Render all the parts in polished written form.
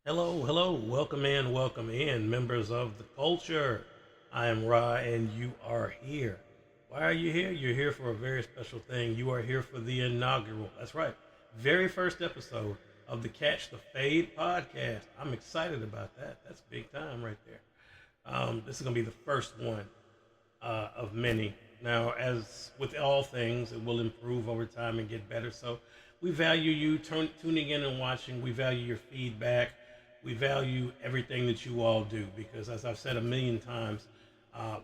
Hello, welcome in, members of the culture. I am Ra, and you are here. Why are you here? You're here for a very special thing. You are here for the inaugural, that's right, very first episode of the Catch the Fade podcast. I'm excited about that. That's big time right there. This is going to be the first one of many. Now, as with all things, it will improve over time and get better. So we value you tuning in and watching. We value your feedback. We value everything that you all do because, as I've said a million times,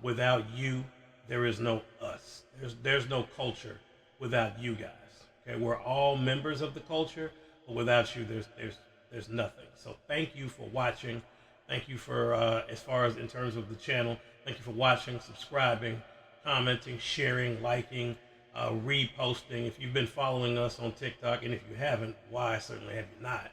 without you, there is no us. There's no culture without you guys. Okay, we're all members of the culture, but without you, there's nothing. So thank you for watching. Thank you for as far as in terms of the channel. Thank you for watching, subscribing, commenting, sharing, liking, reposting. If you've been following us on TikTok, and if you haven't, why certainly have you not?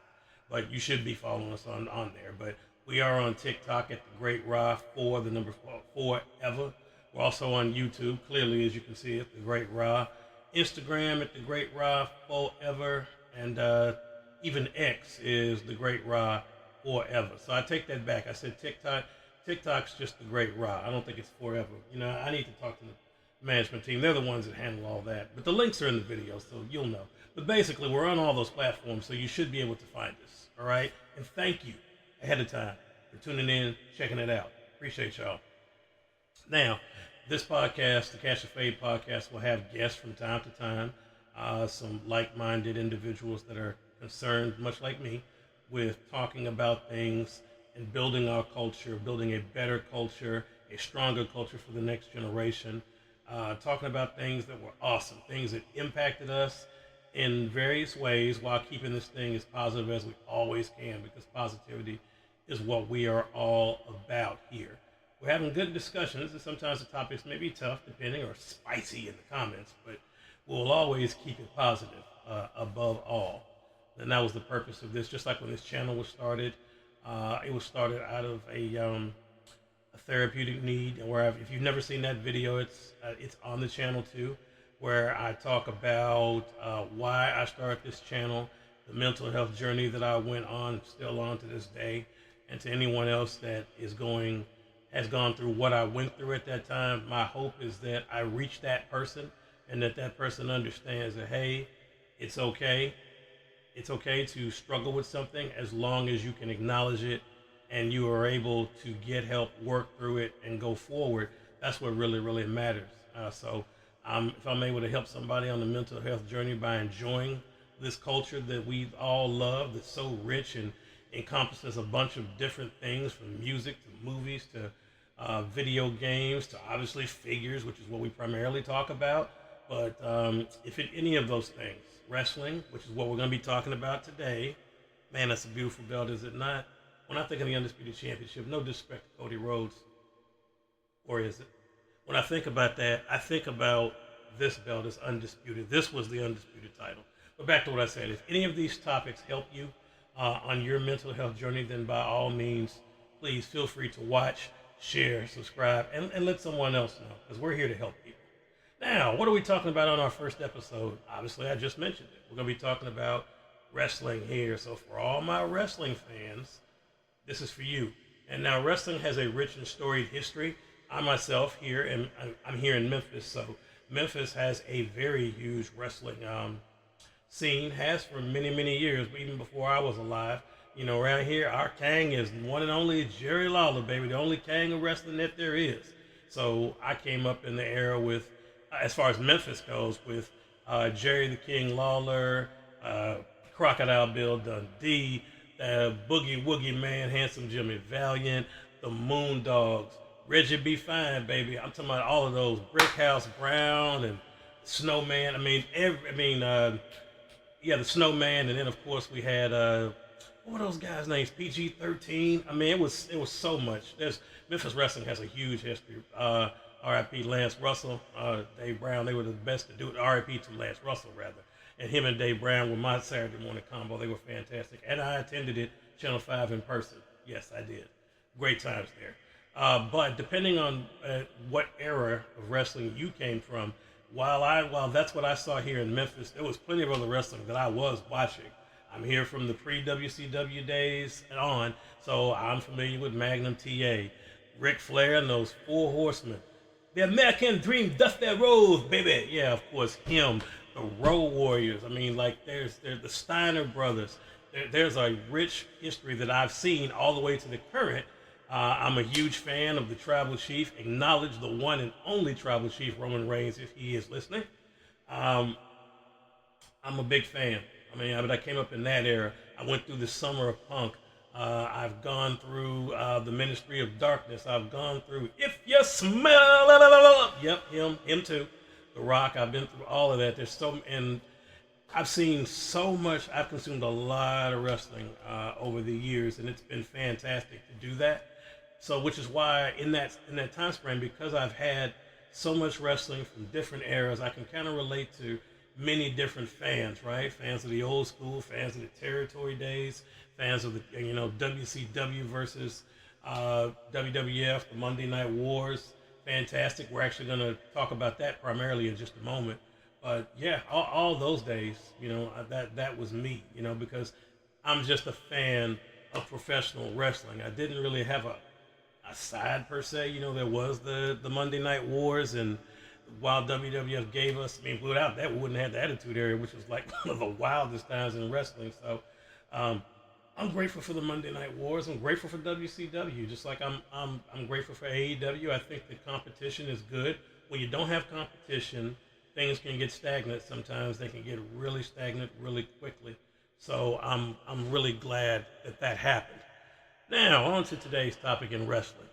But you should be following us on there. But we are on TikTok at the Great Ra 4, the number 4 ever. We're also on YouTube, clearly as you can see it, the Great Ra. Instagram at the Great Ra Forever, and even X is the Great Ra Forever. So I take that back. I said TikTok. TikTok's just the Great Ra. I don't think it's forever. I need to talk to the management team. They're the ones that handle all that. But the links are in the video, so you'll know. But basically, we're on all those platforms, so you should be able to find us. All right? And thank you ahead of time for tuning in, checking it out. Appreciate y'all. Now, this podcast, the Catch the Fade podcast, will have guests from time to time, some like-minded individuals that are concerned, much like me, with talking about things and building our culture, building a better culture, a stronger culture for the next generation, talking about things that were awesome, things that impacted us in various ways while keeping this thing as positive as we always can, because positivity is what we are all about here. We're having good discussions, and sometimes the topics may be tough, depending, or spicy in the comments, but we'll always keep it positive above all. And that was the purpose of this. Just like when this channel was started, it was started out of a therapeutic need. And if you've never seen that video, it's on the channel too, where I talk about why I started this channel, the mental health journey that I went on, still on to this day, and to anyone else that has gone through what I went through at that time. My hope is that I reach that person, and that person understands that, hey, it's okay. It's okay to struggle with something as long as you can acknowledge it and you are able to get help, work through it, and go forward. That's what really, really matters. So if I'm able to help somebody on the mental health journey by enjoying this culture that we all love, that's so rich and encompasses a bunch of different things, from music to movies to video games to obviously figures, which is what we primarily talk about. But if any of those things, wrestling, which is what we're going to be talking about today, man, that's a beautiful belt, is it not? When I think of the Undisputed Championship, no disrespect to Cody Rhodes, or is it? When I think about that, I think about this belt as undisputed. This was the undisputed title. But back to what I said, if any of these topics help you on your mental health journey, then by all means, please feel free to watch, share, subscribe, and let someone else know, because we're here to help people. Now, what are we talking about on our first episode? Obviously, I just mentioned it. We're going to be talking about wrestling here. So for all my wrestling fans, this is for you. And now, wrestling has a rich and storied history. I myself here, and I'm here in Memphis, so Memphis has a very huge wrestling scene, has for many, many years, even before I was alive. Around here, our king is one and only Jerry Lawler, baby, the only king of wrestling that there is. So I came up in the era with, as far as Memphis goes, with Jerry the King Lawler, Crocodile Bill Dundee, Boogie Woogie Man, Handsome Jimmy Valiant, the Moondogs, Reggie B. Fine, baby. I'm talking about all of those. Brickhouse Brown and Snowman. The Snowman, and then of course we had what were those guys' names? PG-13. It was so much. Memphis wrestling has a huge history. R.I.P. Lance Russell, Dave Brown. They were the best to do it. R.I.P. to Lance Russell, rather. And him and Dave Brown were my Saturday morning combo. They were fantastic. And I attended it, Channel 5 in person. Yes, I did. Great times there. But depending on what era of wrestling you came from, while that's what I saw here in Memphis, there was plenty of other wrestling that I was watching. I'm here from the pre-WCW days and on, so I'm familiar with Magnum TA. Ric Flair and those Four Horsemen. The American Dream, Dusty Rhodes, baby. Yeah, of course, him. The Road Warriors. I mean, like, there's the Steiner brothers. There's a rich history that I've seen all the way to the current. I'm a huge fan of the Tribal Chief. Acknowledge the one and only Tribal Chief, Roman Reigns, if he is listening. I'm a big fan. I came up in that era. I went through the Summer of Punk. I've gone through the Ministry of Darkness. I've gone through If You Smell. Yep, him too. The Rock. I've been through all of that. And I've seen so much. I've consumed a lot of wrestling over the years, and it's been fantastic to do that. So, which is why in that time span, because I've had so much wrestling from different eras, I can kind of relate to many different fans, right? Fans of the old school, fans of the territory days, fans of the WCW versus WWF, the Monday Night Wars. Fantastic. We're actually going to talk about that primarily in just a moment. But yeah, all those days, that was me, because I'm just a fan of professional wrestling. I didn't really have a side per se. There was the Monday Night Wars, and while WWF gave us, without that, we wouldn't have the Attitude Era, which was like one of the wildest times in wrestling. So I'm grateful for the Monday Night Wars. I'm grateful for WCW, just like I'm grateful for AEW. I think the competition is good. When you don't have competition, things can get stagnant. Sometimes they can get really stagnant really quickly. So I'm really glad that happened. Now, on to today's topic in wrestling.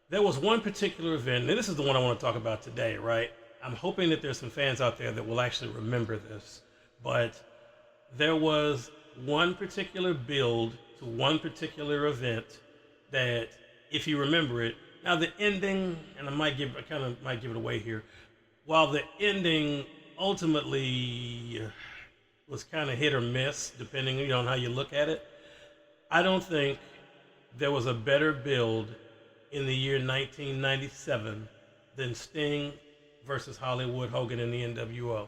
There was one particular event, and this is the one I want to talk about today, right? I'm hoping that there's some fans out there that will actually remember this. But there was one particular build to one particular event that, if you remember it, now the ending, and I kind of might give it away here, while the ending ultimately was kind of hit or miss, depending on how you look at it, I don't think there was a better build in the year 1997 than Sting versus Hollywood Hogan in the NWO.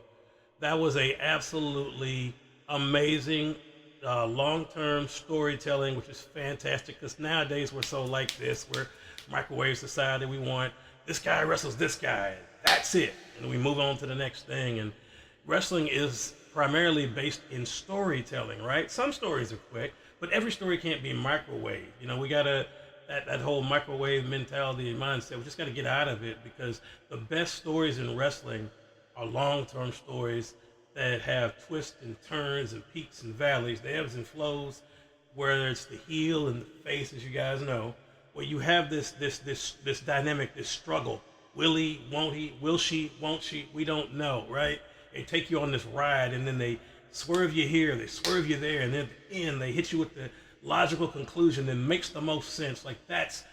That was a absolutely amazing long-term storytelling, which is fantastic, because nowadays we're so like this. We're microwave society. We want this guy wrestles this guy. That's it. And we move on to the next thing. And wrestling is primarily based in storytelling, right? Some stories are quick, but every story can't be microwave. We got to, that whole microwave mentality and mindset, we just got to get out of it, because the best stories in wrestling are long-term stories that have twists and turns and peaks and valleys, the ebbs and flows, whether it's the heel and the face, as you guys know, where you have this dynamic, this struggle. Will he, won't he, will she, won't she, we don't know, right? They take you on this ride, and then they swerve you here, they swerve you there, and then at the end they hit you with the logical conclusion that makes the most sense. Like that's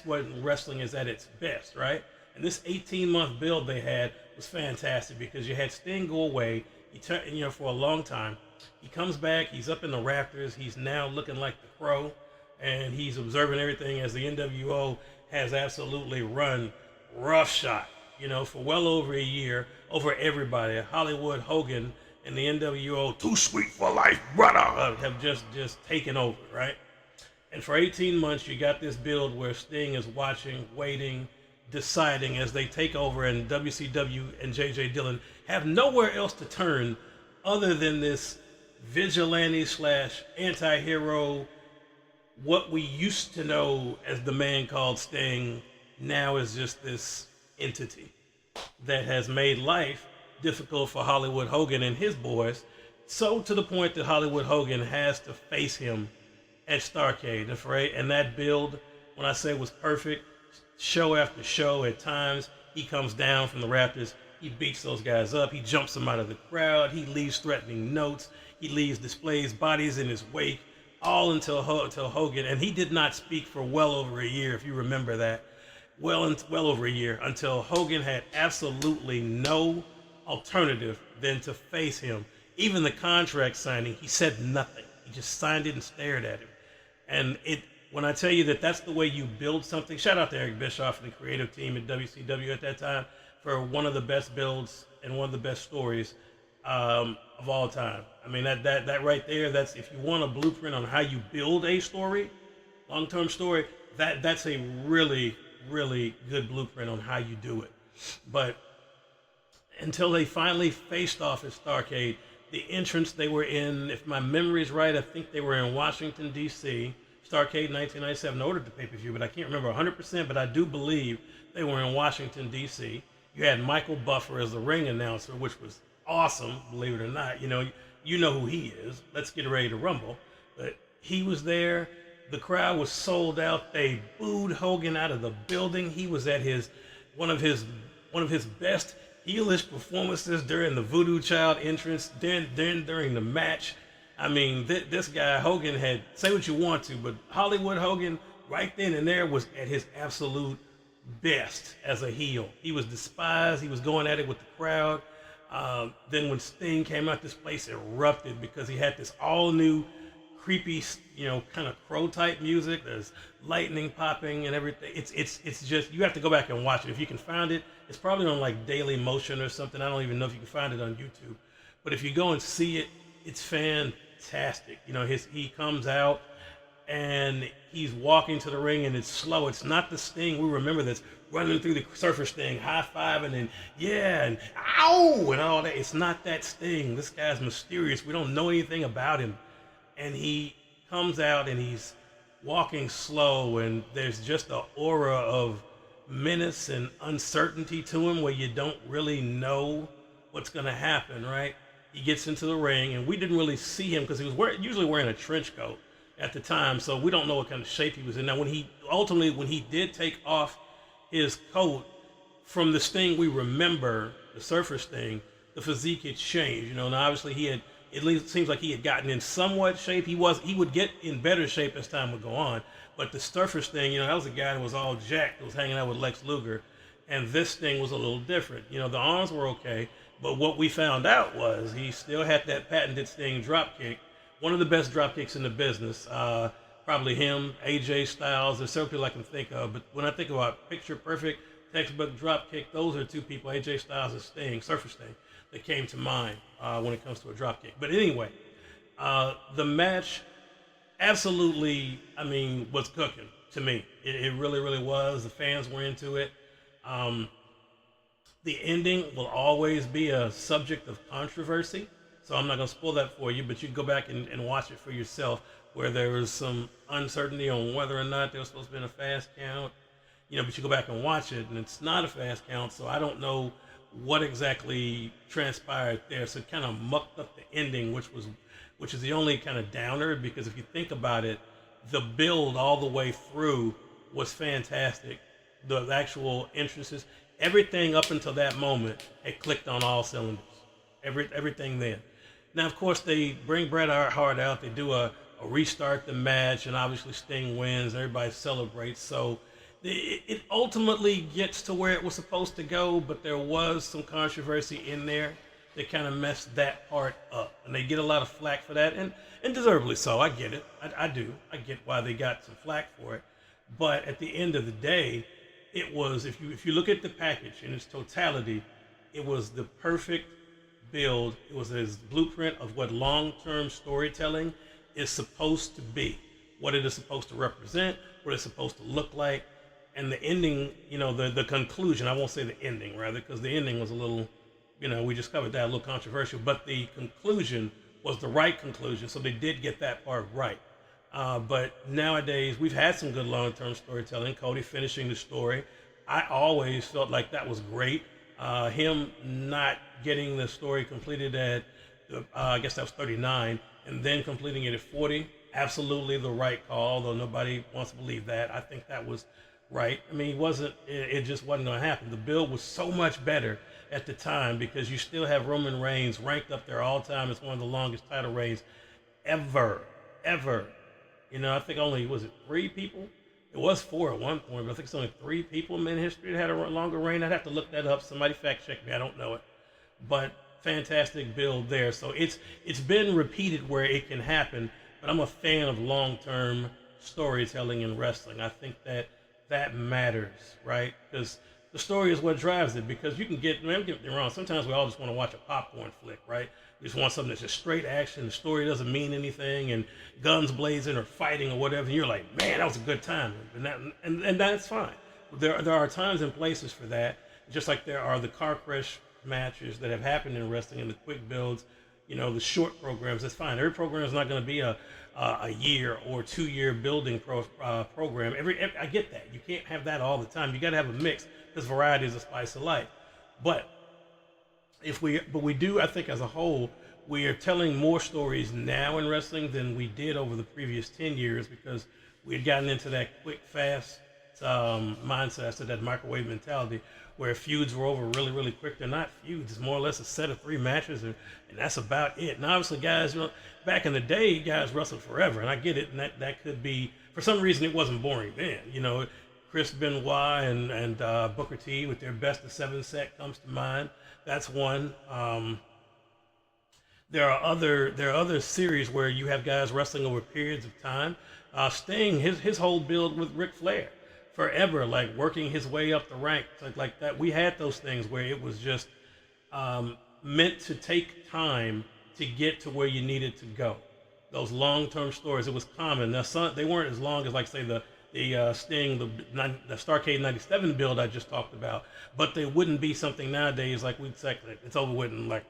what wrestling is at its best, right? And this 18-month build they had was fantastic, because you had Sting go away, for a long time. He comes back, he's up in the rafters, he's now looking like the Crow, and he's observing everything as the NWO has absolutely run roughshod, for well over a year, over everybody. Hollywood Hogan and the NWO, too sweet for life, brother, have just taken over, right? And for 18 months, you got this build where Sting is watching, waiting, deciding as they take over, and WCW and J.J. Dillon have nowhere else to turn other than this vigilante / anti-hero. What we used to know as the man called Sting now is just this entity that has made life difficult for Hollywood Hogan and his boys, so to the point that Hollywood Hogan has to face him at Starrcade. And that build, when I say was perfect, show after show, at times he comes down from the rafters, he beats those guys up, he jumps them out of the crowd, he leaves threatening notes, he displays bodies in his wake, all until Hogan, and he did not speak for well over a year, if you remember that, well over a year, until Hogan had absolutely no alternative than to face him. Even the contract signing, he said nothing. He just signed it and stared at him. And when I tell you that that's the way you build something, shout out to Eric Bischoff and the creative team at WCW at that time for one of the best builds and one of the best stories. of all time. I mean, that right there, that's if you want a blueprint on how you build a story, long-term story, that's a really, really good blueprint on how you do it. But until they finally faced off at Starrcade, the entrance they were in, if my memory is right, I think they were in Washington, D.C., Starrcade 1997 ordered the pay-per-view, but I can't remember 100%, but I do believe they were in Washington, D.C. You had Michael Buffer as the ring announcer, which was awesome, believe it or not. You know who he is. Let's get ready to rumble. But he was there. The crowd was sold out. They booed Hogan out of the building. He was at one of his best heelish performances during the Voodoo Child entrance, during the match. I mean, this guy, Hogan, had, say what you want to, but Hollywood Hogan, right then and there, was at his absolute best as a heel. He was despised. He was going at it with the crowd. Then when Sting came out, this place erupted because he had this all-new, creepy, kind of crow-type music. There's lightning popping and everything. It's just, you have to go back and watch it. If you can find it, it's probably on like Daily Motion or something. I don't even know if you can find it on YouTube. But if you go and see it, it's fantastic. He comes out and he's walking to the ring and it's slow. It's not the Sting we remember that's running through the Surfer Sting, high-fiving and yeah, and ow, and all that. It's not that Sting. This guy's mysterious. We don't know anything about him. And he comes out and he's walking slow and there's just an aura of menace and uncertainty to him where you don't really know what's going to happen, right? He gets into the ring and we didn't really see him because he was usually wearing a trench coat at the time, so we don't know what kind of shape he was in. Now, when he did take off his coat from the Sting we remember, the Surfer Sting, the physique had changed. Now obviously he had, at least it seems like he had gotten in somewhat shape. He would get in better shape as time would go on. But the Surfer Sting, that was a guy that was all jacked, that was hanging out with Lex Luger. And this Sting was a little different. The arms were okay, but what we found out was he still had that patented Sting drop kick. One of the best drop kicks in the business. Probably him, AJ Styles. There's several people I can think of, but when I think about picture perfect textbook drop kick, those are two people, AJ Styles and Sting, Surfer Sting, that came to mind when it comes to a drop kick. But anyway, the match absolutely, was cooking to me. It really, really was. The fans were into it. The ending will always be a subject of controversy, so I'm not going to spoil that for you, but you can go back and watch it for yourself, where there was some uncertainty on whether or not there was supposed to be a fast count, but you go back and watch it, and it's not a fast count, so I don't know what exactly transpired there. So it kind of mucked up the ending, which is the only kind of downer, because if you think about it, the build all the way through was fantastic. The actual entrances, everything up until that moment had clicked on all cylinders. Everything then. Now, of course, they bring Bret Hart out. They do a restart the match, and obviously Sting wins. Everybody celebrates. So it ultimately gets to where it was supposed to go, but there was some controversy in there that kind of messed that part up. And they get a lot of flack for that, and deservedly so. I get it. I do. I get why they got some flack for it. But at the end of the day, it was, if you look at the package in its totality, it was the perfect build. It was his blueprint of what long-term storytelling is supposed to be, what it is supposed to represent, what it's supposed to look like, and the ending, the conclusion. I won't say the ending, rather, because the ending was a little, we just covered that, a little controversial, but the conclusion was the right conclusion, so they did get that part right. But nowadays, we've had some good long-term storytelling. Cody finishing the story. I always felt like that was great. Him not getting the story completed at, I guess that was 39, and then completing it at 40, absolutely the right call, although nobody wants to believe that. I think that was right. It just wasn't going to happen. The build was so much better at the time because you still have Roman Reigns ranked up there all time as one of the longest title reigns ever. I think only, was it 3 people? It was 4 at one point, but I think it's only 3 people in history that had a longer reign. I'd have to look that up. Somebody fact check me. I don't know it. But fantastic build there. So it's been repeated where it can happen, but I'm a fan of long-term storytelling in wrestling. I think that matters, right? Because The story is what drives it, because you can get, man, don't get me wrong, sometimes we all just want to watch a popcorn flick, right? We just want something that's just straight action, the story doesn't mean anything, and guns blazing or fighting or whatever, and you're like, man, that was a good time. And that's fine. There are times and places for that, just like there are the car crash matches that have happened in wrestling and the quick builds, the short programs. That's fine. Every program is not going to be a year or 2 year building program. I get that. You can't have that all the time. You got to have a mix, because variety is the spice of life. But we do, I think, as a whole, we are telling more stories now in wrestling than we did over the previous 10 years, because we had gotten into that quick, fast mindset, so that microwave mentality, where feuds were over really, really quick. They're not feuds. It's more or less a set of 3 matches, and that's about it. And obviously, guys, back in the day, guys wrestled forever, and I get it. And that could be, for some reason, it wasn't boring then. Chris Benoit and Booker T with their best of 7 set comes to mind. That's one. There are other series where you have guys wrestling over periods of time. Sting, his whole build with Ric Flair, forever, like working his way up the ranks, like that. We had those things where it was just meant to take time to get to where you needed to go. Those long-term stories, it was common. Now, they weren't as long as, like, say, the Sting, the Starrcade 97 build I just talked about, but they wouldn't be something nowadays like we'd say it's over with in, like,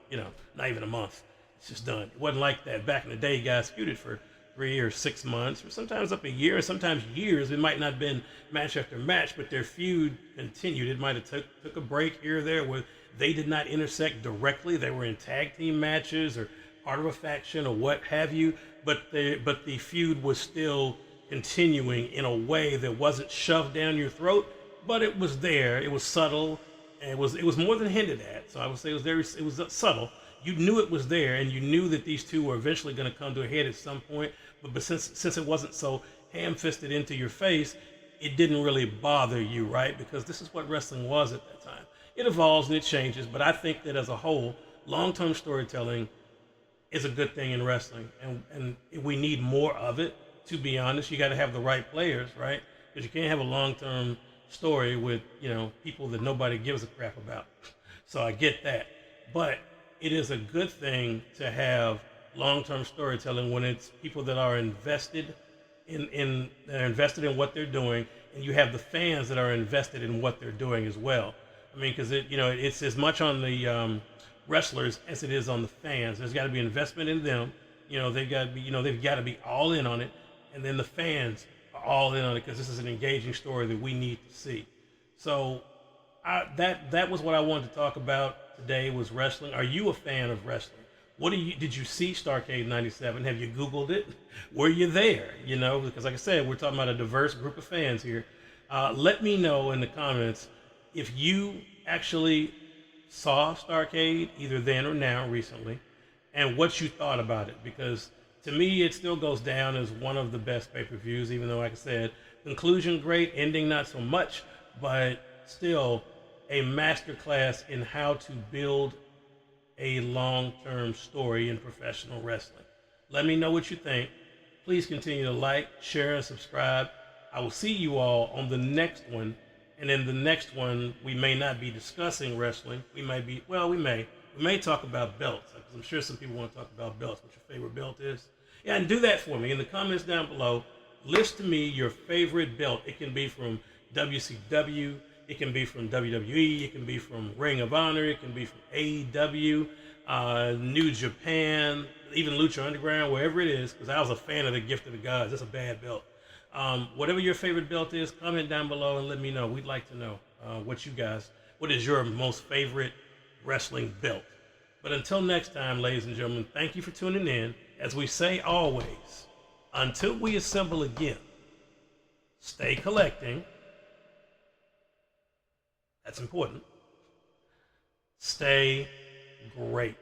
not even a month. It's just done. It wasn't like that. Back in the day, guys feuded for 3 or 6 months, or sometimes up a year, or sometimes years. It might not have been match after match, but their feud continued. It might have took a break here or there where they did not intersect directly. They were in tag team matches or part of a faction or what have you, but the feud was still continuing in a way that wasn't shoved down your throat, but it was there. It was subtle, and it was more than hinted at. So I would say it was subtle. You knew it was there, and you knew that these two were eventually going to come to a head at some point. But since it wasn't so ham-fisted into your face, it didn't really bother you, right? Because this is what wrestling was at that time. It evolves and it changes, but I think that as a whole, long-term storytelling is a good thing in wrestling, and we need more of it. To be honest, you got to have the right players, right? Because you can't have a long-term story with people that nobody gives a crap about. So I get that, but it is a good thing to have long-term storytelling when it's people that are invested in what they're doing, and you have the fans that are invested in what they're doing as well. I mean, because it's as much on the wrestlers as it is on the fans. There's got to be investment in them. They've got to be all in on it, and then the fans are all in on it, because this is an engaging story that we need to see. So that was what I wanted to talk about today, was wrestling. Are you a fan of wrestling? Did you see Starrcade 97? Have you Googled it? Were you there? Because like I said, we're talking about a diverse group of fans here. Let me know in the comments if you actually saw Starrcade, either then or now, recently, and what you thought about it. Because to me, it still goes down as one of the best pay-per-views, even though, like I said, conclusion great, ending not so much, but still a masterclass in how to build a long-term story in professional wrestling. Let me know what you think. Please continue to like, share, and subscribe. I will see you all on the next one. And in the next one, we may not be discussing wrestling. We may talk about belts, because I'm sure some people want to talk about belts, what your favorite belt is. Yeah, and do that for me in the comments down below. List to me your favorite belt. It can be from WCW, it can be from WWE, it can be from Ring of Honor, it can be from AEW, New Japan, even Lucha Underground, wherever it is, because I was a fan of the Gift of the Gods. That's a bad belt. Whatever your favorite belt is, comment down below and let me know. We'd like to know what is your most favorite wrestling belt. But until next time, ladies and gentlemen, thank you for tuning in. As we say always, until we assemble again, stay collecting. That's important. Stay great.